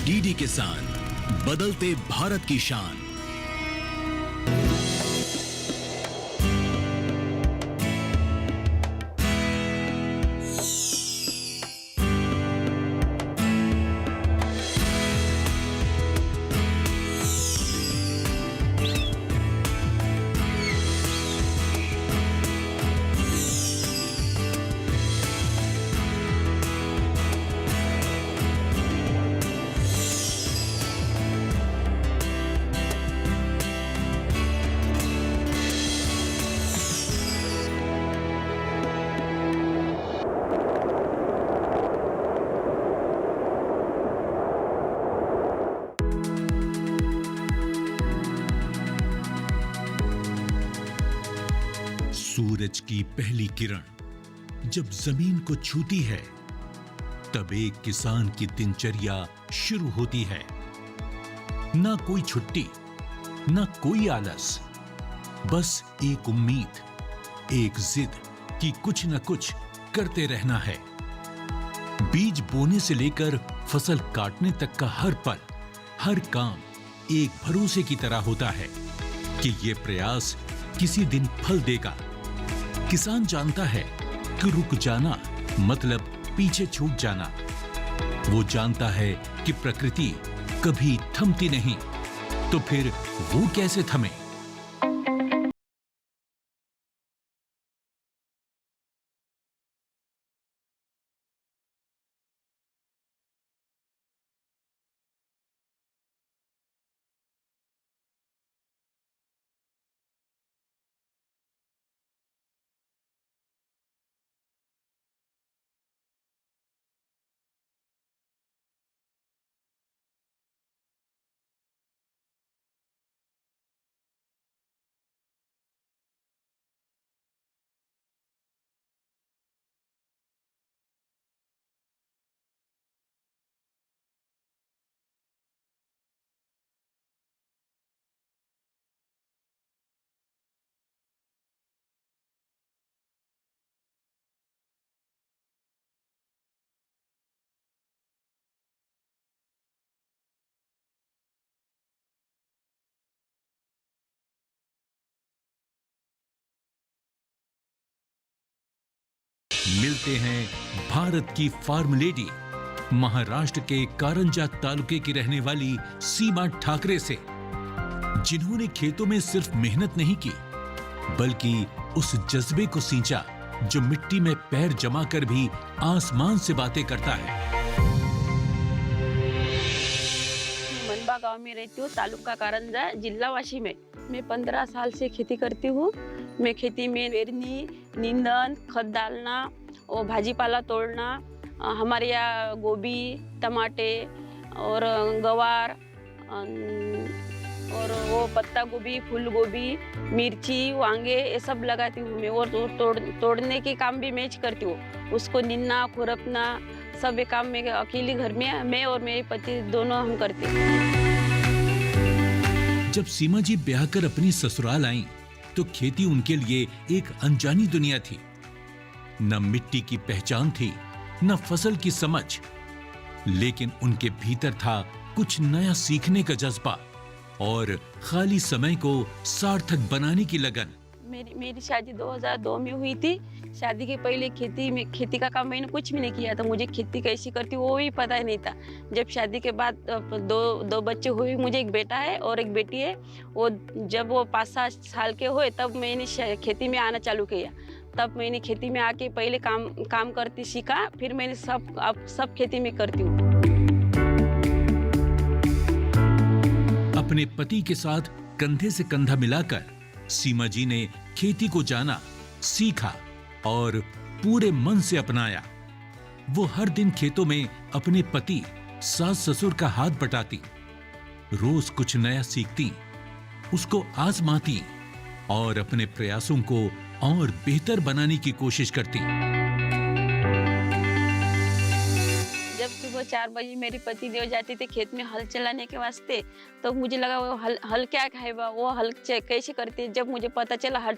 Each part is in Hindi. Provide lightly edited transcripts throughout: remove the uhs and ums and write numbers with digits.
डीडी किसान, बदलते भारत की शान। सूरज की पहली किरण जब जमीन को छूती है, तब एक किसान की दिनचर्या शुरू होती है। ना कोई छुट्टी, ना कोई आलस, बस एक उम्मीद, एक जिद कि कुछ न कुछ करते रहना है। बीज बोने से लेकर फसल काटने तक का हर पल, हर काम एक भरोसे की तरह होता है कि यह प्रयास किसी दिन फल देगा। किसान जानता है कि रुक जाना मतलब पीछे छूट जाना। वो जानता है कि प्रकृति कभी थमती नहीं, तो फिर वो कैसे थमे? मिलते हैं भारत की फार्म लेडी, महाराष्ट्र के कारंजा तालुके की रहने वाली सीमा ठाकरे से, जिन्होंने खेतों में सिर्फ मेहनत नहीं की, बल्कि उस जज्बे को सींचा जो मिट्टी में पैर जमा कर भी आसमान से बातें करता है। मनबा गांव में रहती हूँ, तालुका कारंजा, जिला वाशी में। मैं 15 साल से खेती करती हूँ। मैं खेती में पेरनी, नींदन, खत डालना और भाजीपाला तोड़ना, हमारे यहाँ गोभी, टमाटे और गवार और वो पत्ता गोभी, फूल गोभी, मिर्ची, वांगे ये सब लगाती हूँ मैं। और तोड़ने के काम भी मैं करती हूँ। उसको निन्ना, खुरपना सब ये काम मैं अकेले घर में मैं और मेरे पति दोनों हम करते हैं। जब सीमा जी ब्याह कर अपनी ससुराल आईं, तो खेती उनके लिए एक अनजानी दुनिया थी। न मिट्टी की पहचान थी, न फसल की समझ, लेकिन उनके भीतर था कुछ नया सीखने का जज्बा और खाली समय को सार्थक बनाने की लगन। मेरी शादी 2002 में हुई थी। शादी के पहले खेती का काम मैंने कुछ भी नहीं किया था। मुझे खेती कैसी करती वो भी पता ही नहीं था। जब शादी के बाद दो बच्चे हुए, मुझे एक बेटा है और एक बेटी है। जब वो 5-7 साल के हुए तब मैंने खेती में आना चालू किया। तब मैंने खेती में आके पहले काम करती सीखा, फिर मैंने अब सब खेती में करती हूँ। अपने पति के साथ कंधे से कंधा मिलाकर सीमा जी ने खेती को जाना, सीखा और पूरे मन से अपनाया। वो हर दिन खेतों में अपने पति, सास ससुर का हाथ बटाती, रोज कुछ नया सीखती, उसको आजमाती और अपने प्रयासों को और बेहतर बनाने की कोशिश करती। जब सुबह 4 बजे मेरे पति देव जाते थे खेत में हल चलाने के वास्ते, तो मुझे लगा वो हल क्या है, वो हल कैसे करते। जब मुझे पता चला हल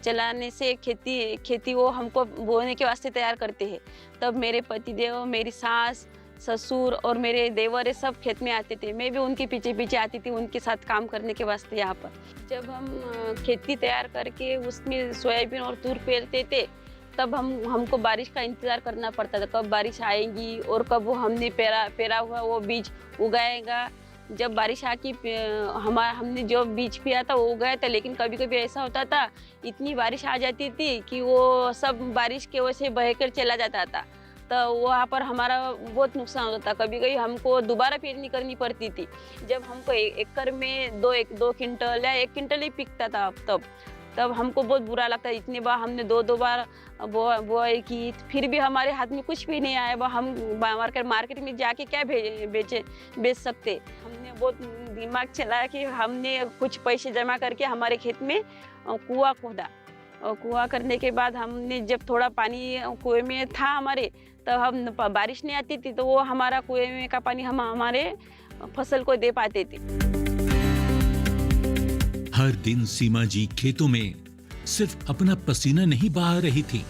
चलाने से खेती वो हमको बोने के वास्ते तैयार करते हैं, तब मेरे पति देव, मेरी सास, ससुर और मेरे देवर सब खेत में आते थे। मैं भी उनके पीछे पीछे आती थी उनके साथ काम करने के वास्ते यहाँ पर। जब हम खेती तैयार करके उसमें सोयाबीन और तूर पेरते थे तब हमको बारिश का इंतज़ार करना पड़ता था, कब बारिश आएगी और कब वो हमने पेरा हुआ वो बीज उगाएगा। जब बारिश आके हमने जो बीज पिया था वो उगाया था, लेकिन कभी कभी ऐसा होता था इतनी बारिश आ जाती थी कि वो सब बारिश के वजह से बहकर चला जाता था, तो वहाँ पर हमारा बहुत नुकसान होता था। कभी कभी हमको दोबारा पेरनी करनी पड़ती थी। जब हमको एकड़ में 2 क्विंटल या 1 क्विंटल ही पिकता था तब हमको बहुत बुरा लगता है। इतनी बार हमने 2 बार बुआई की, फिर भी हमारे हाथ में कुछ भी नहीं आया। वह हम मार्केट में जाके क्या बेच सकते। हमने बहुत दिमाग चलाया कि हमने कुछ पैसे जमा करके हमारे खेत में कुआं खोदा, और कुआं करने के बाद हमने जब थोड़ा पानी कुएं में था हमारे, तब हम बारिश नहीं आती थी तो वो हमारा कुएं में का पानी हम हमारे फसल को दे पाते थे। हर दिन सीमा जी खेतों में सिर्फ अपना पसीना नहीं बहा रही थी,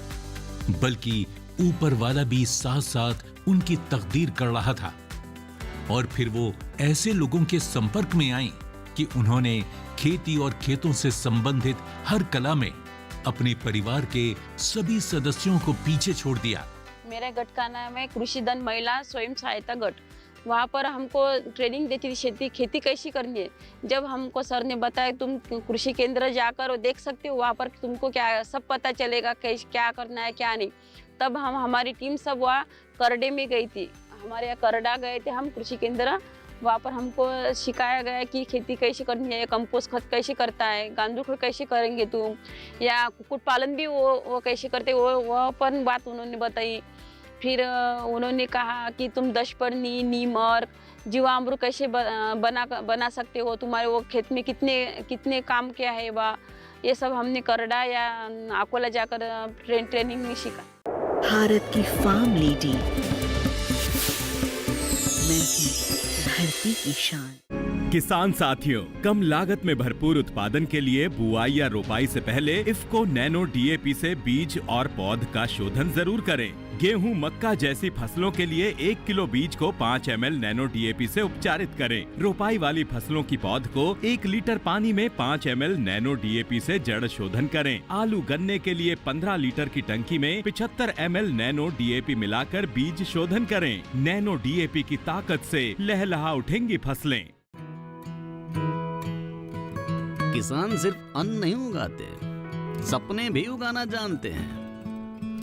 बल्कि ऊपर वाला भी साथ साथ उनकी तकदीर कर रहा था। और फिर वो ऐसे लोगों के संपर्क में आई कि उन्होंने खेती और खेतों से संबंधित हर कला में अपने परिवार के सभी सदस्यों को पीछे छोड़ दिया। मेरे गट का नाम है कृषि धन महिला स्वयं सहायता गट। वहाँ पर हमको ट्रेनिंग देती थी खेती कैसी करनी है। जब हमको सर ने बताया तुम कृषि केंद्र जाकर देख सकते हो, वहाँ पर तुमको क्या सब पता चलेगा क्या करना है क्या नहीं। तब हमारी टीम सब वहाँ करडे में गई थी, हमारे यहाँ करडा गए थे हम कृषि केंद्र। वहाँ पर हमको सिखाया गया कि खेती कैसे करनी है, कंपोस्ट खत कैसे करता है, गांडूल खत कैसे करेंगे तुम, या कुक्कुट पालन भी वो कैसे करते, वो पर बात उन्होंने बताई। फिर उन्होंने कहा कि तुम दशपर्णी, नीमर, जीवामृत कैसे बना सकते हो, तुम्हारे वो खेत में कितने काम क्या है वह, ये सब हमने करडा या अकोला जाकर ट्रेनिंग में सीखा। भारत की फार्म लेडी, मैं हूँ धरती की शान। किसान साथियों, कम लागत में भरपूर उत्पादन के लिए बुआई या रोपाई से पहले इफ्को नैनो डीएपी से बीज और पौध का शोधन जरूर करें। गेहूं, मक्का जैसी फसलों के लिए 1 किलो बीज को 5 ml नैनो डीएपी से उपचारित करें। रोपाई वाली फसलों की पौध को 1 लीटर पानी में 5 ml नैनो डीएपी से जड़ शोधन करें। आलू, गन्ने के लिए 15 लीटर की टंकी में 75 ml नैनो डीएपी मिलाकर बीज शोधन करें। नैनो डीएपी की ताकत से लहलहा उठेंगी फसलें। किसान सिर्फ अन्न नहीं उगाते, सपने भी उगाना जानते हैं।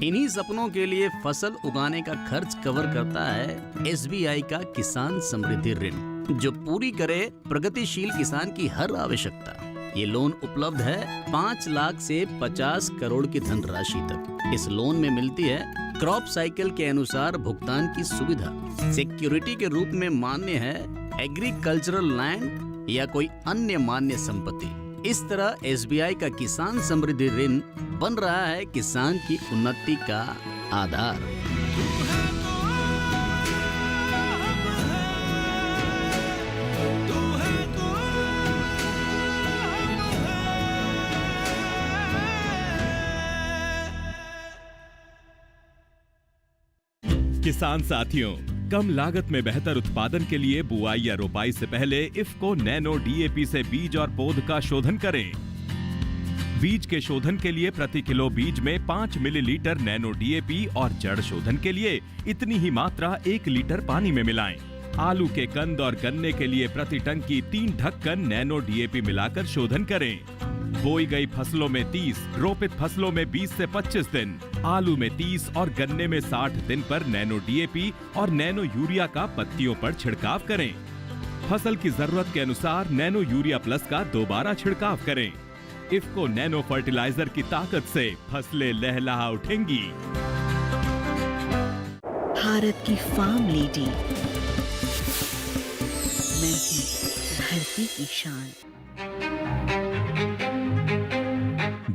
इन्हीं सपनों के लिए फसल उगाने का खर्च कवर करता है एसबीआई का किसान समृद्धि ऋण, जो पूरी करे प्रगतिशील किसान की हर आवश्यकता। ये लोन उपलब्ध है 5 लाख से 50 करोड़ की धनराशि तक। इस लोन में मिलती है क्रॉप साइकिल के अनुसार भुगतान की सुविधा। सिक्योरिटी के रूप में मान्य है एग्रीकल्चरल लैंड या कोई अन्य मान्य संपत्ति। इस तरह एसबीआई का किसान समृद्धि ऋण बन रहा है किसान की उन्नति का आधार। किसान साथियों, कम लागत में बेहतर उत्पादन के लिए बुआई या रोपाई से पहले इफ्को नैनो डीएपी से बीज और पौध का शोधन करें। बीज के शोधन के लिए प्रति किलो बीज में 5 मिलीलीटर नैनो डीएपी और जड़ शोधन के लिए इतनी ही मात्रा 1 लीटर पानी में मिलाएं। आलू के कंद और गन्ने के लिए प्रति टंकी 3 ढक्कन नैनो डीएपी मिलाकर शोधन करें। बोई गई फसलों में 30, रोपित फसलों में 20 से 25 दिन, आलू में 30 और गन्ने में 60 दिन पर नैनो डीएपी और नैनो यूरिया का पत्तियों पर छिड़काव करें। फसल की जरूरत के अनुसार नैनो यूरिया प्लस का दोबारा छिड़काव करें। इफ्को नैनो फर्टिलाइजर की ताकत से फसलें लहलहा उठेंगी। भारत की फार्म लेडी, मैं हूँ धरती की शान।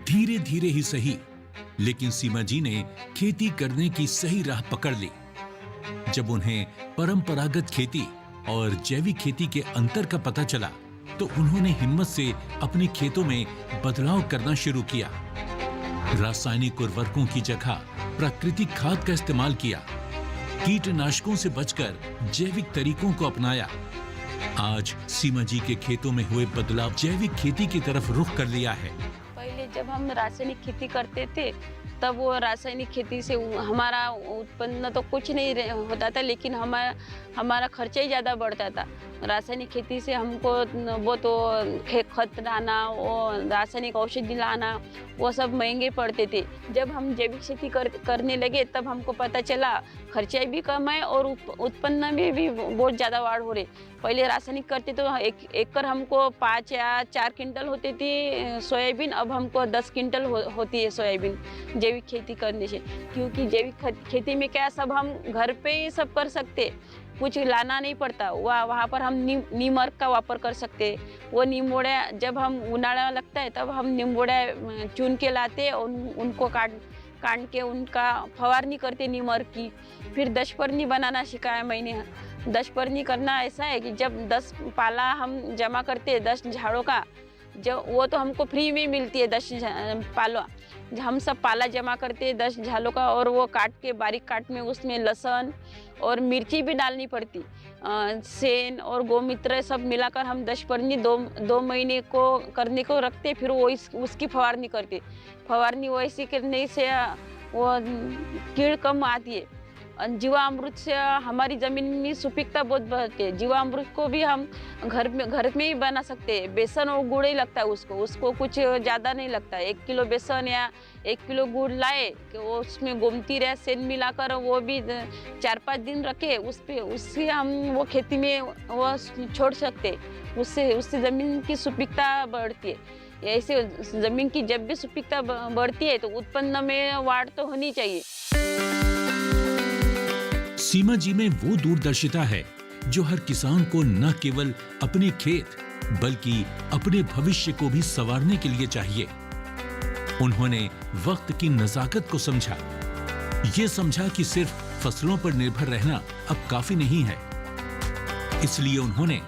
धीरे धीरे ही सही, लेकिन सीमा जी ने खेती करने की सही राह पकड़ ली। जब उन्हें परंपरागत खेती और जैविक खेती के अंतर का पता चला, तो उन्होंने हिम्मत से अपने खेतों में बदलाव करना शुरू किया। रासायनिक उर्वरकों की जगह प्राकृतिक खाद का इस्तेमाल किया, कीटनाशकों से बचकर जैविक तरीकों को अपनाया। आज सीमा जी के खेतों में हुए बदलाव जैविक खेती की तरफ रुख कर लिया है। पहले जब हम रासायनिक खेती करते थे तब वो रासायनिक खेती से हमारा उत्पन्न तो कुछ नहीं होता था, लेकिन हमारा खर्चा ही ज़्यादा बढ़ता था। रासायनिक खेती से हमको वो तो खत लाना, वो रासायनिक औषधि लाना, वो सब महंगे पड़ते थे। जब हम जैविक खेती करने लगे तब हमको पता चला खर्चा भी कम है और उत्पन्न में भी बहुत ज़्यादा वाढ़ हो रही। पहले रासायनिक करते तो एक एकड़ हमको 5 या 4 क्विंटल होती थी सोयाबीन, अब हमको 10 क्विंटल होती है सोयाबीन जैविक खेती करने से। क्योंकि जैविक खेती में क्या सब हम घर पे ही सब कर सकते, कुछ लाना नहीं पड़ता। वहाँ पर हम नीम अर्क का वापर कर सकते। वो नींबोड़े जब हम उनाड़ा लगता है तब हम नींबोड़े चुन के लाते और उनको काट के उनका फवारनी करते नीम अर्क की। फिर दशपर्णी बनाना सिखाया मैंने। दशपर्णी करना ऐसा है कि जब 10 पाला हम जमा करते 10 झाड़ों का, जो वो तो हमको फ्री में मिलती है 10 पाला। हम सब पाला जमा करते हैं 10 झालों का और वो काट के बारीक काट में उसमें लहसुन और मिर्ची भी डालनी पड़ती। सेन और गोमित्र सब मिलाकर हम दशपर्णी 2 महीने को करने को रखते, फिर वो उसकी फवारनी करते। फवारनी वैसी करने से वो कीड़ कम आती है। जीवामृत से हमारी ज़मीन में सुपीकता बहुत बढ़ती है। जीवामृत को भी हम घर में ही बना सकते हैं। बेसन और गुड़ ही लगता है उसको कुछ ज़्यादा नहीं लगता है। 1 किलो बेसन या 1 किलो गुड़ लाए कि वो उसमें गोमती रहे सेन मिलाकर वो भी 4-5 दिन रखे, उससे हम वो खेती में वो छोड़ सकते। उससे ज़मीन की सुपीकता बढ़ती है। ऐसे ज़मीन की जब भी सुपीकता बढ़ती है तो उत्पन्न में वाढ़ तो होनी चाहिए। सीमा जी में वो दूरदर्शिता है जो हर किसान को न केवल अपने खेत बल्कि अपने भविष्य को भी संवारने के लिए चाहिए। उन्होंने वक्त की नजाकत को समझा। ये समझा कि सिर्फ फसलों पर निर्भर रहना अब काफी नहीं है। इसलिए उन्होंने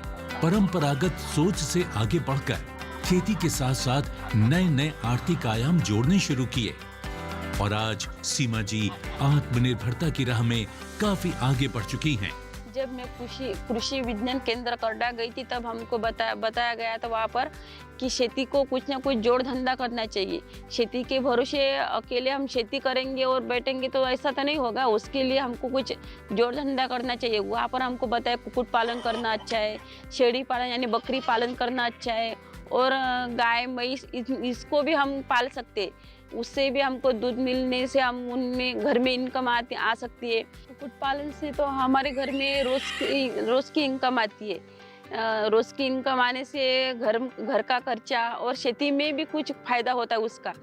परंपरागत सोच से आगे बढ़कर खेती के साथ साथ नए आर्थिक आयाम जोड़ने शुरू किए और आज सीमा जी आत्मनिर्भरता की राह में काफी आगे बढ़ चुकी हैं। जब मैं कृषि विज्ञान केंद्र करडा गई थी तब हमको बताया गया था वहाँ पर कि खेती को कुछ ना कुछ जोड़ धंधा करना चाहिए। खेती के भरोसे अकेले हम खेती करेंगे और बैठेंगे तो ऐसा तो नहीं होगा। उसके लिए हमको कुछ जोड़ धंधा करना चाहिए। वहाँ पर हमको बताया कुक्कुट पालन करना अच्छा है, शेड़ी पालन यानी बकरी पालन करना अच्छा है और गाय मैंस इसको भी हम पाल सकते। उससे भी हमको दूध मिलने से हम उनमें घर में इनकम आ सकती है। कुक्कुट पालन से तो हमारे घर में रोज़ की इनकम आती है। रोज़ की इनकम आने से घर का खर्चा और खेती में भी कुछ फ़ायदा होता है उसका।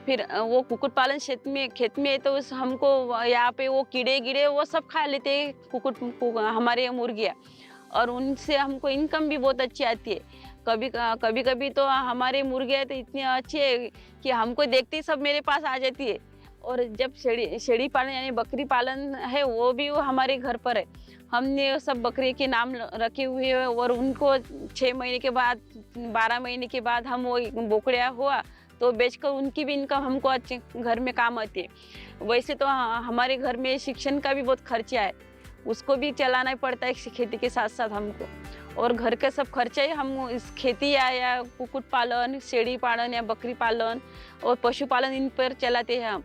फिर वो कुक्कुट पालन खेत में तो हमको यहाँ पे वो कीड़े वो सब खा लेते हैं हमारे मुर्गियाँ, और उनसे हमको इनकम भी बहुत अच्छी आती है। कभी तो हमारे मुर्गियाँ तो इतनी अच्छी है कि हमको देखते ही सब मेरे पास आ जाती है। और जब शेड़ी पालन यानी बकरी पालन है वो भी हमारे घर पर है। हमने सब बकरी के नाम रखे हुए हैं और उनको 6 महीने के बाद 12 महीने के बाद हम वो बोकड़िया हुआ तो बेचकर उनकी भी इनकम हमको अच्छे घर में काम आती है। वैसे तो हमारे घर में शिक्षण का भी बहुत खर्चा है, उसको भी चलाना पड़ता है खेती के साथ साथ हमको। और घर के सब खर्चे हम इस खेती या कुक्कुट पालन, शेड़ी पालन या बकरी पालन और पशुपालन इन पर चलाते हैं हम।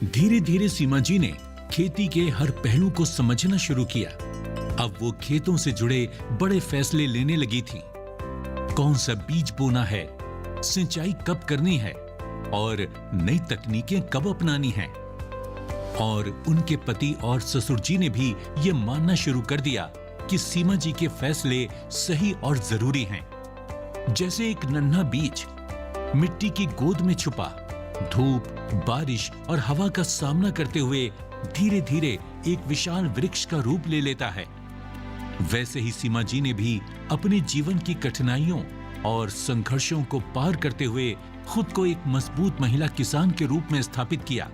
धीरे धीरे सीमा जी ने खेती के हर पहलू को समझना शुरू किया। अब वो खेतों से जुड़े बड़े फैसले लेने लगी थी। कौन सा बीज बोना है, सिंचाई कब करनी है और नई तकनीकें कब अपनानी हैं। और उनके पति और ससुर जी ने भी ये मानना शुरू कर दिया कि सीमा जी के फैसले सही और जरूरी हैं। जैसे एक नन्हा बीज मिट्टी की गोद में छुपा धूप, बारिश और हवा का सामना करते हुए धीरे धीरे एक विशाल वृक्ष का रूप ले लेता है, वैसे ही सीमा जी ने भी अपने जीवन की कठिनाइयों और संघर्षों को पार करते हुए खुद को एक मजबूत महिला किसान के रूप में स्थापित किया।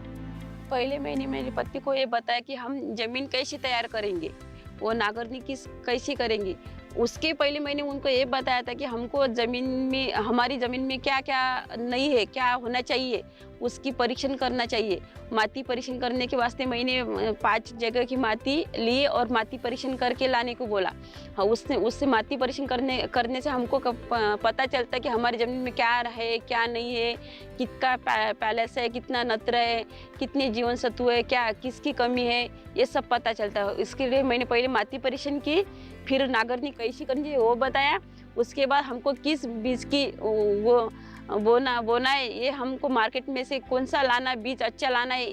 पहले मैंने मेरे पति को ये बताया कि हम जमीन कैसे तैयार करेंगे, वो नांगरनी कैसे करेंगे, उसके पहले मैंने उनको ये बताया था कि हमको ज़मीन में, हमारी ज़मीन में क्या क्या नहीं है, क्या होना चाहिए, उसकी परीक्षण करना चाहिए। माटी परीक्षण करने के वास्ते मैंने 5 जगह की माटी ली और माटी परीक्षण करके लाने को बोला। हाँ, उससे माटी परीक्षण करने से हमको पता चलता है कि हमारी ज़मीन में क्या है, क्या नहीं है, कितना पैलेस है, कितना नत्र है, कितने जीवन सत्व है, क्या किसकी कमी है, ये सब पता चलता है। इसके लिए मैंने पहले माटी परीक्षण की, फिर नागरनी कैसी करनी है वो बताया। उसके बाद हमको किस बीज की वो बोना है, ये हमको मार्केट में से कौन सा लाना, बीज अच्छा लाना है,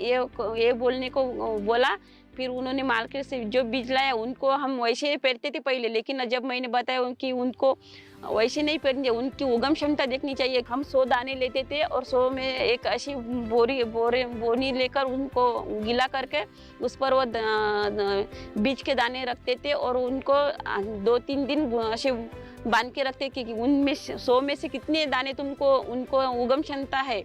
ये बोलने को बोला। फिर उन्होंने मार्केट से जो बीज लाया उनको हम वैसे पेरते थे पहले, लेकिन जब मैंने बताया कि उनको वैसे नहीं पेरने, उनकी उगम क्षमता देखनी चाहिए। हम 100 दाने लेते थे और 100 में एक ऐसी बोनी लेकर उनको गीला करके उस पर वो बीज के दाने रखते थे और उनको 2-3 दिन ऐसे बांध के रखते कि उनमें 100 में से कितने दाने उनको उगम क्षमता है।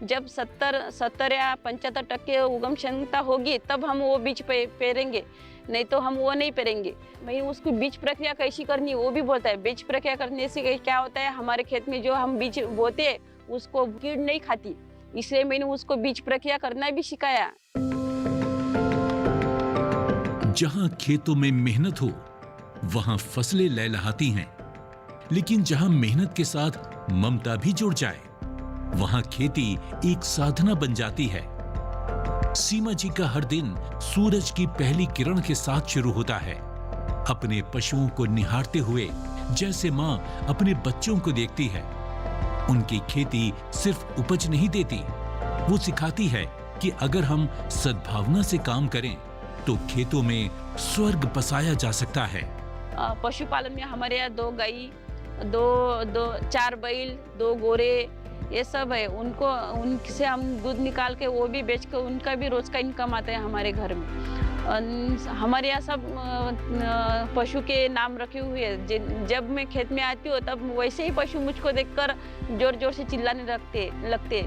जब 70 या 75% उगम क्षमता होगी तब हम वो बीज पेरेंगे, नहीं तो हम वो नहीं पेरेंगे। मैं उसको बीज प्रक्रिया कैसी करनी है वो भी बोलता है। बीज प्रक्रिया करने से क्या होता है, हमारे खेत में जो हम बीज बोते हैं उसको कीड़ नहीं खाती, इसलिए मैंने उसको बीज प्रक्रिया करना भी सिखाया। जहां खेतों में मेहनत हो वहां फसलें लहलहाती हैं, लेकिन जहां मेहनत के साथ ममता भी जुड़ जाए वहां खेती एक साधना बन जाती है। सीमा जी का हर दिन सूरज की पहली किरण के साथ शुरू होता है, अपने पशुओं को निहारते हुए जैसे मां अपने बच्चों को देखती है। उनकी खेती सिर्फ उपज नहीं देती, वो सिखाती है कि अगर हम सद्भावना से काम करें तो खेतों में स्वर्ग बसाया जा सकता है। पशुपालन में हमारे यहाँ 2 गाय, 4 बैल, 2 गोरे, ये सब है। उनसे हम दूध निकाल के वो भी बेच के उनका भी रोज का इनकम आता है हमारे घर में। हमारे यहाँ सब पशु के नाम रखे हुए हैं। जब मैं खेत में आती हूँ तब वैसे ही पशु मुझको देखकर जोर जोर से चिल्लाने लगते।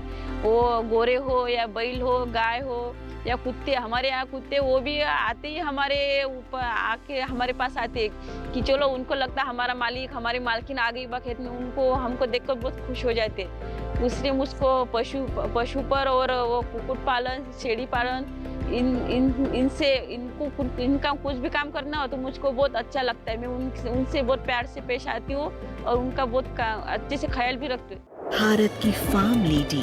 वो गोरे हो या बैल हो, गाय हो या कुत्ते, हमारे यहाँ कुत्ते वो भी आते ही हमारे ऊपर आके हमारे पास आते कि चलो, उनको लगता है हमारा मालिक, हमारी मालकिन आ गई बा खेत में, उनको हमको देखकर बहुत खुश हो जाते। इसलिए मुझको पशु पर और वो कुक्कुट पालन, छेड़ी पालन, इनका कुछ भी काम करना हो तो मुझको बहुत अच्छा लगता है। मैं उनसे बहुत प्यार से पेश आती हूँ और उनका बहुत अच्छे से ख्याल भी रखती हूँ। भारत की फार्म लेडी,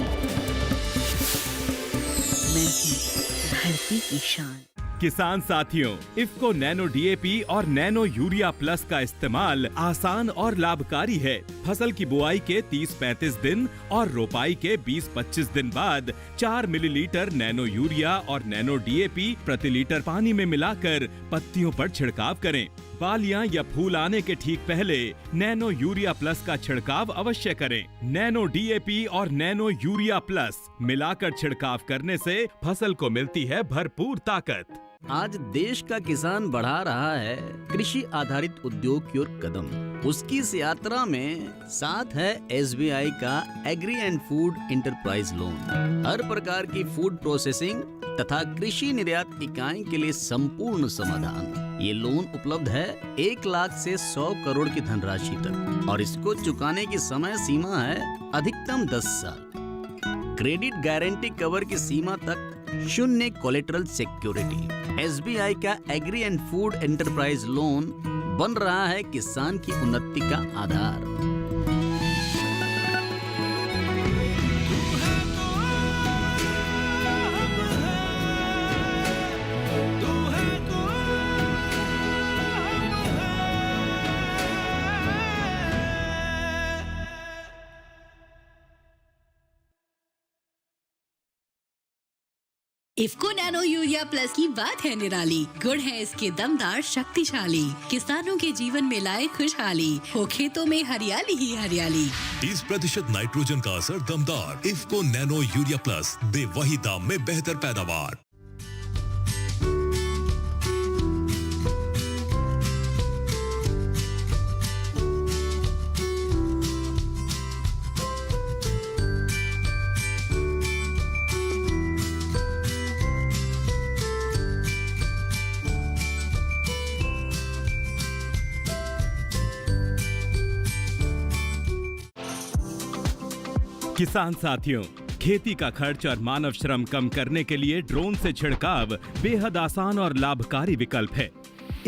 मैं हूँ धरती की शान। किसान साथियों, इफ्को नैनो डीएपी और नैनो यूरिया प्लस का इस्तेमाल आसान और लाभकारी है। फसल की बुआई के 30-35 दिन और रोपाई के 20-25 दिन बाद 4 मिलीलीटर नैनो यूरिया और नैनो डीएपी प्रति लीटर पानी में मिलाकर पत्तियों पर छिड़काव करें। बालियां या फूल आने के ठीक पहले नैनो यूरिया प्लस का छिड़काव अवश्य करें। नैनो डीएपी और नैनो यूरिया प्लस मिलाकर छिड़काव करने से फसल को मिलती है भरपूर ताकत। आज देश का किसान बढ़ा रहा है कृषि आधारित उद्योग की ओर कदम। उसकी इस यात्रा में साथ है SBI का agri and food enterprise loan. हर प्रकार की फूड प्रोसेसिंग तथा कृषि निर्यात इकाई के लिए संपूर्ण समाधान। ये लोन उपलब्ध है 1 लाख से 100 करोड़ की धनराशि तक और इसको चुकाने की समय सीमा है अधिकतम 10 साल। क्रेडिट गारंटी कवर की सीमा तक 0 कोलेटरल सिक्योरिटी। SBI का agri and food enterprise loan बन रहा है किसान की उन्नति का आधार। इफ्को नैनो यूरिया प्लस की बात है निराली। गुण है इसके दमदार, शक्तिशाली, किसानों के जीवन में लाए खुशहाली, हो खेतों में हरियाली ही हरियाली। 30% नाइट्रोजन का असर दमदार। इफ्को नैनो यूरिया प्लस दे वही दाम में बेहतर पैदावार। किसान साथियों, खेती का खर्च और मानव श्रम कम करने के लिए ड्रोन से छिड़काव बेहद आसान और लाभकारी विकल्प है।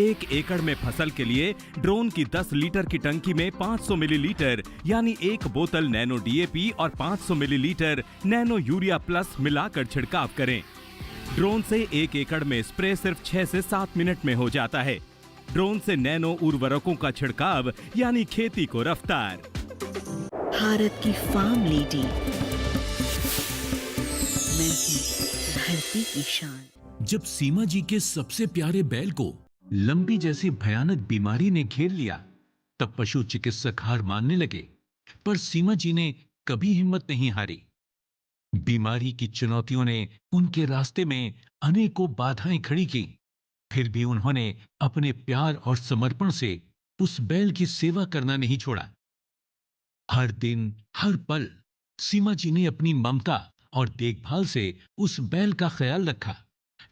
1 एकड़ में फसल के लिए ड्रोन की 10 लीटर की टंकी में 500 मिलीलीटर यानी 1 बोतल नैनो डीएपी और 500 मिलीलीटर नैनो यूरिया प्लस मिलाकर छिड़काव करें। ड्रोन से 1 एकड़ में स्प्रे सिर्फ 6 से 7 मिनट में हो जाता है। ड्रोन से नैनो उर्वरकों का छिड़काव यानी खेती को रफ्तार। भारत की फार्म लेडी, मैं हूँ धरती की शान। जब सीमा जी के सबसे प्यारे बैल को लंबी जैसी भयानक बीमारी ने घेर लिया, तब पशु चिकित्सक हार मानने लगे, पर सीमा जी ने कभी हिम्मत नहीं हारी। बीमारी की चुनौतियों ने उनके रास्ते में अनेकों बाधाएं खड़ी की, फिर भी उन्होंने अपने प्यार और समर्पण से उस बैल की सेवा करना नहीं छोड़ा। हर दिन, हर पल सीमा जी ने अपनी ममता और देखभाल से उस बैल का ख्याल रखा।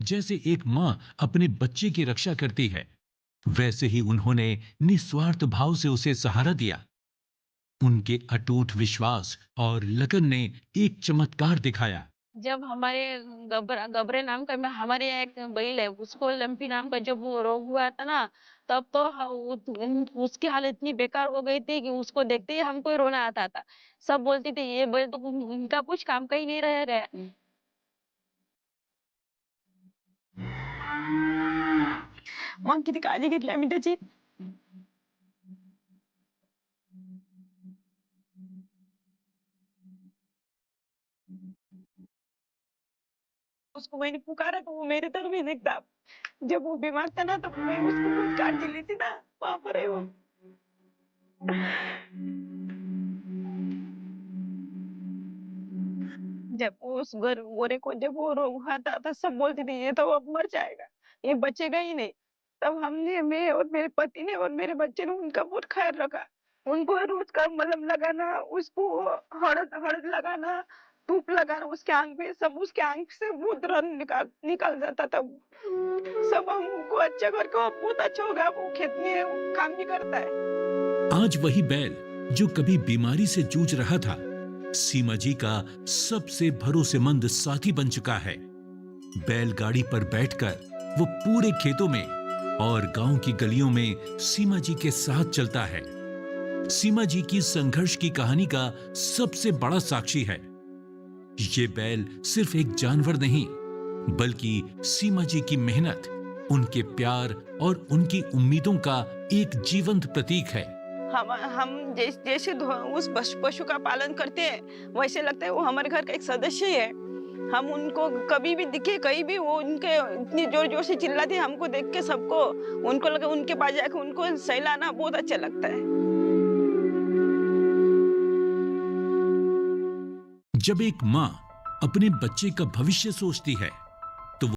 जैसे एक मां अपने बच्चे की रक्षा करती है, वैसे ही उन्होंने निस्वार्थ भाव से उसे सहारा दिया। उनके अटूट विश्वास और लगन ने एक चमत्कार दिखाया। जब हमारे गबरे नाम का हमारे यहाँ एक बैल है, उसको लंपी नाम का जब वो रोग हुआ था ना, तब तो उसकी हालत इतनी बेकार हो गई थी कि उसको देखते ही हमको ही रोना आता था। सब बोलते थे ये बैल तो उनका कुछ काम का ही नहीं रह गया। मग किती काळजी घेतली आम्ही त्याची। उसको मैंने पुकारा तो वो मेरे तरफ ही देखता। जब वो बीमार था ना, तो मैं उसको बहुत काळजी लेती ना, वहां पर है वो। जब उस गोरे को जब वो रोग हुआ था, सब बोलते थे ये तो अब मर जाएगा, ये बचेगा ही नहीं। तब हमने, मैं और मेरे पति ने और मेरे बच्चे ने उनका बहुत ख्याल रखा। उनको रोज का मलहम लगाना, उसको हळद लगाना, धूप लगाना उसके आंख पे, सब उसके आंख से बहुत रन निकाल जाता था। सब हमको अच्छा करके वो बहुत अच्छा होगा, वो खेत में काम भी करता है। आज वही बैल जो कभी बीमारी से जूझ रहा था, सीमा जी का सबसे भरोसेमंद साथी बन चुका है। बैलगाड़ी पर बैठकर वो पूरे खेतों में और गांव की गलियों में सीमा जी के साथ चलता है। सीमा जी की संघर्ष की कहानी का सबसे बड़ा साक्षी है। ये बैल सिर्फ एक जानवर नहीं, बल्कि सीमा जी की मेहनत, उनके प्यार और उनकी उम्मीदों का एक जीवंत प्रतीक है। हम जैसे उस पशु का पालन करते हैं, वैसे लगता है वो हमारे घर का एक सदस्य ही है। हम उनको कभी भी दिखे, कहीं भी वो उनके इतनी जोर जोर से चिल्लाते, हमको देख के सबको, उनको लगे उनके पास जाकर उनको सहलाना बहुत अच्छा लगता है। जब एक मां अपने बच्चे का भविष्य सोचती है, तो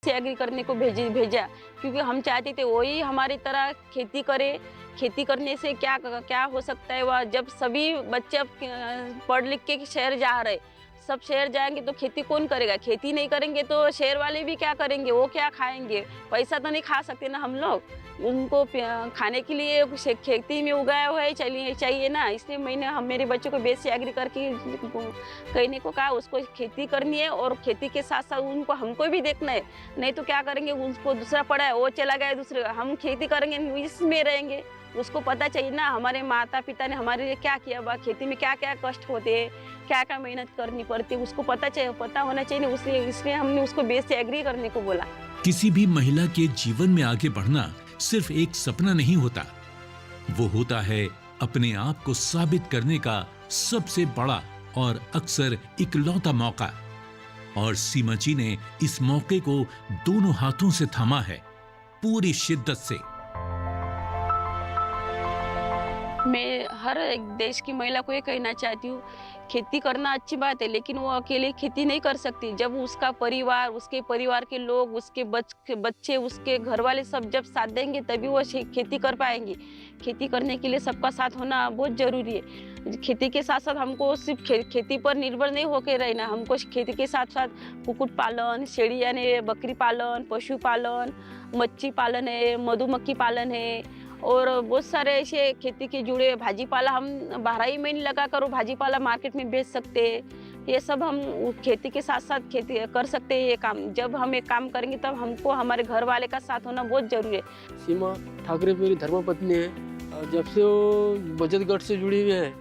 से एग्री करने को भेजा, क्योंकि हम चाहते थे वही हमारी तरह खेती करे। खेती करने से क्या क्या हो सकता है, वह जब सभी बच्चे पढ़ लिख के शहर जा रहे, सब शहर जाएंगे तो खेती कौन करेगा? खेती नहीं करेंगे तो शहर वाले भी क्या करेंगे? वो क्या खाएंगे? पैसा तो नहीं खा सकते ना हम लोग। उनको खाने के लिए खेती में उगाया हुआ है चाहिए ना, इसलिए मैंने मेरे बच्चों को BSc एग्री करके कहने को कहा उसको खेती करनी है और खेती के साथ साथ उनको हमको भी देखना है। नहीं तो क्या करेंगे, उसको दूसरा पड़ा है वो चला गया दूसरे, हम खेती करेंगे इसमें रहेंगे। उसको पता चाहिए ना हमारे माता पिता ने हमारे लिए क्या किया, खेती में क्या क्या कष्ट होते हैं, क्या क्या मेहनत करनी पड़ती है, उसको पता होना चाहिए। इसलिए हमने उसको BSc एग्री करने को बोला। किसी भी महिला के जीवन में आगे बढ़ना सिर्फ एक सपना नहीं होता, वो होता है अपने आप को साबित करने का सबसे बड़ा और अक्सर इकलौता मौका। और सीमा जी ने इस मौके को दोनों हाथों से थामा है, पूरी शिद्दत से। मैं हर एक देश की महिला को ये कहना चाहती हूँ, खेती करना अच्छी बात है, लेकिन वो अकेले खेती नहीं कर सकती। जब उसका परिवार, उसके परिवार के लोग, उसके बच्चे, उसके घर वाले सब जब साथ देंगे तभी वो खेती कर पाएंगी। खेती करने के लिए सबका साथ होना बहुत जरूरी है। खेती के साथ साथ हमको सिर्फ खेती पर निर्भर नहीं होकर रहना, हमको खेती के साथ साथ कुक्कुट पालन, शेड़ी यानी बकरी पालन, पशु पालन, मच्छी पालन है, मधुमक्खी पालन है और बहुत सारे ऐसे खेती के जुड़े भाजीपाला हम 12 महीने लगा कर भाजीपाला मार्केट में बेच सकते हैं। ये सब हम खेती के साथ साथ खेती कर सकते हैं। ये काम जब हम एक काम करेंगे तब हमको हमारे घर वाले का साथ होना बहुत जरूरी है। सीमा ठाकरे मेरी धर्मपत्नी है और जब से वो बचत गट से जुड़ी हुई है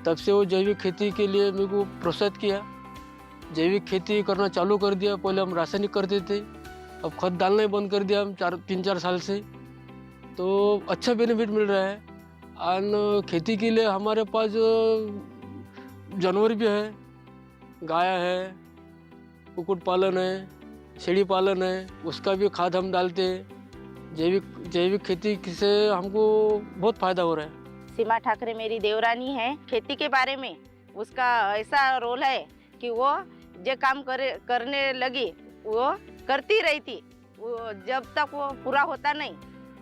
तब से वो जैविक खेती के लिए मेरे को प्रोत्साहित किया। जैविक खेती करना चालू कर दिया। पहले हम रासायनिक करते थे, अब खाद डालना ही बंद कर दिया हम 3-4 साल से। तो अच्छा बेनिफिट मिल रहा है। और खेती के लिए हमारे पास जानवर भी है, गाय है, कुक्कुट पालन है, शेड़ी पालन है, उसका भी खाद हम डालते हैं। जैविक खेती से हमको बहुत फ़ायदा हो रहा है। सीमा ठाकरे मेरी देवरानी है। खेती के बारे में उसका ऐसा रोल है कि वो जो काम करने लगी वो करती रहती, वो जब तक वो पूरा होता नहीं,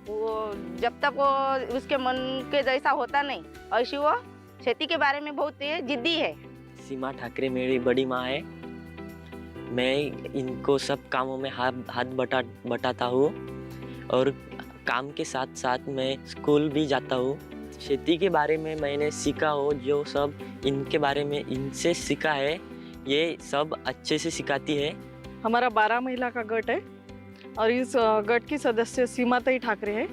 वो जब तक वो उसके मन के जैसा होता नहीं, ऐसी वो खेती के बारे में बहुत जिद्दी है। सीमा ठाकरे मेरी बड़ी माँ है। मैं इनको सब कामों में हाथ बटाता हूँ और काम के साथ साथ मैं स्कूल भी जाता हूँ। खेती के बारे में मैंने सीखा हो, जो सब इनके बारे में इनसे सीखा है, ये सब अच्छे से सिखाती है। हमारा 12 महिला का गट है और इस गट की सदस्य सीमा ताई ठाकरे है।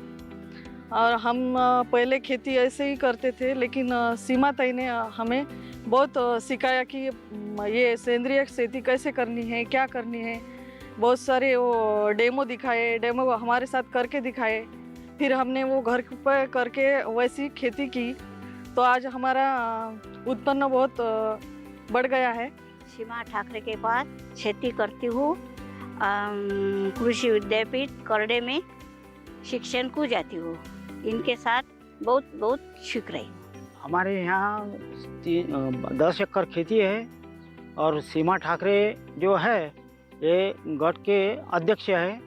और हम पहले खेती ऐसे ही करते थे, लेकिन सीमा ताई ने हमें बहुत सिखाया कि ये सेंद्रिय खेती कैसे करनी है, क्या करनी है। बहुत सारे वो डेमो दिखाए, डेमो हमारे साथ करके दिखाए, फिर हमने वो घर पर करके वैसी खेती की, तो आज हमारा उत्पन्न बहुत बढ़ गया है। सीमा ठाकरे के पास खेती करती हूँ। कृषि विद्यापीठ करडे में शिक्षण को जाती हूँ। इनके साथ बहुत बहुत सीख रही हूँ। हमारे यहाँ 10 एकड़ खेती है और सीमा ठाकरे जो है ये गट के अध्यक्ष है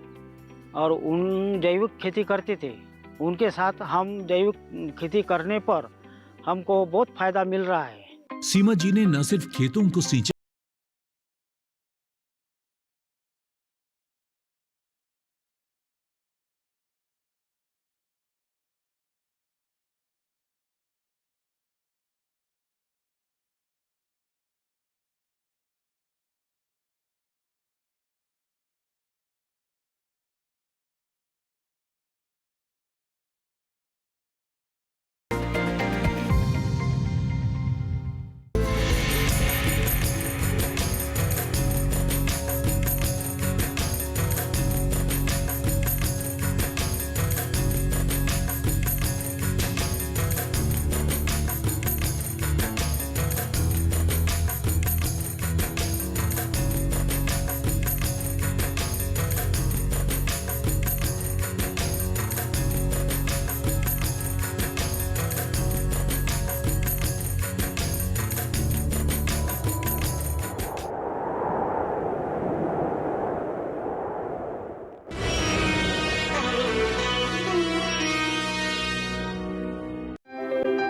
और उन जैविक खेती करते थे। उनके साथ हम जैविक खेती करने पर हमको बहुत फायदा मिल रहा है। सीमा जी ने न सिर्फ खेतों को सींचा,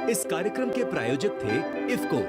इस कार्यक्रम के प्रायोजक थे इफ्को।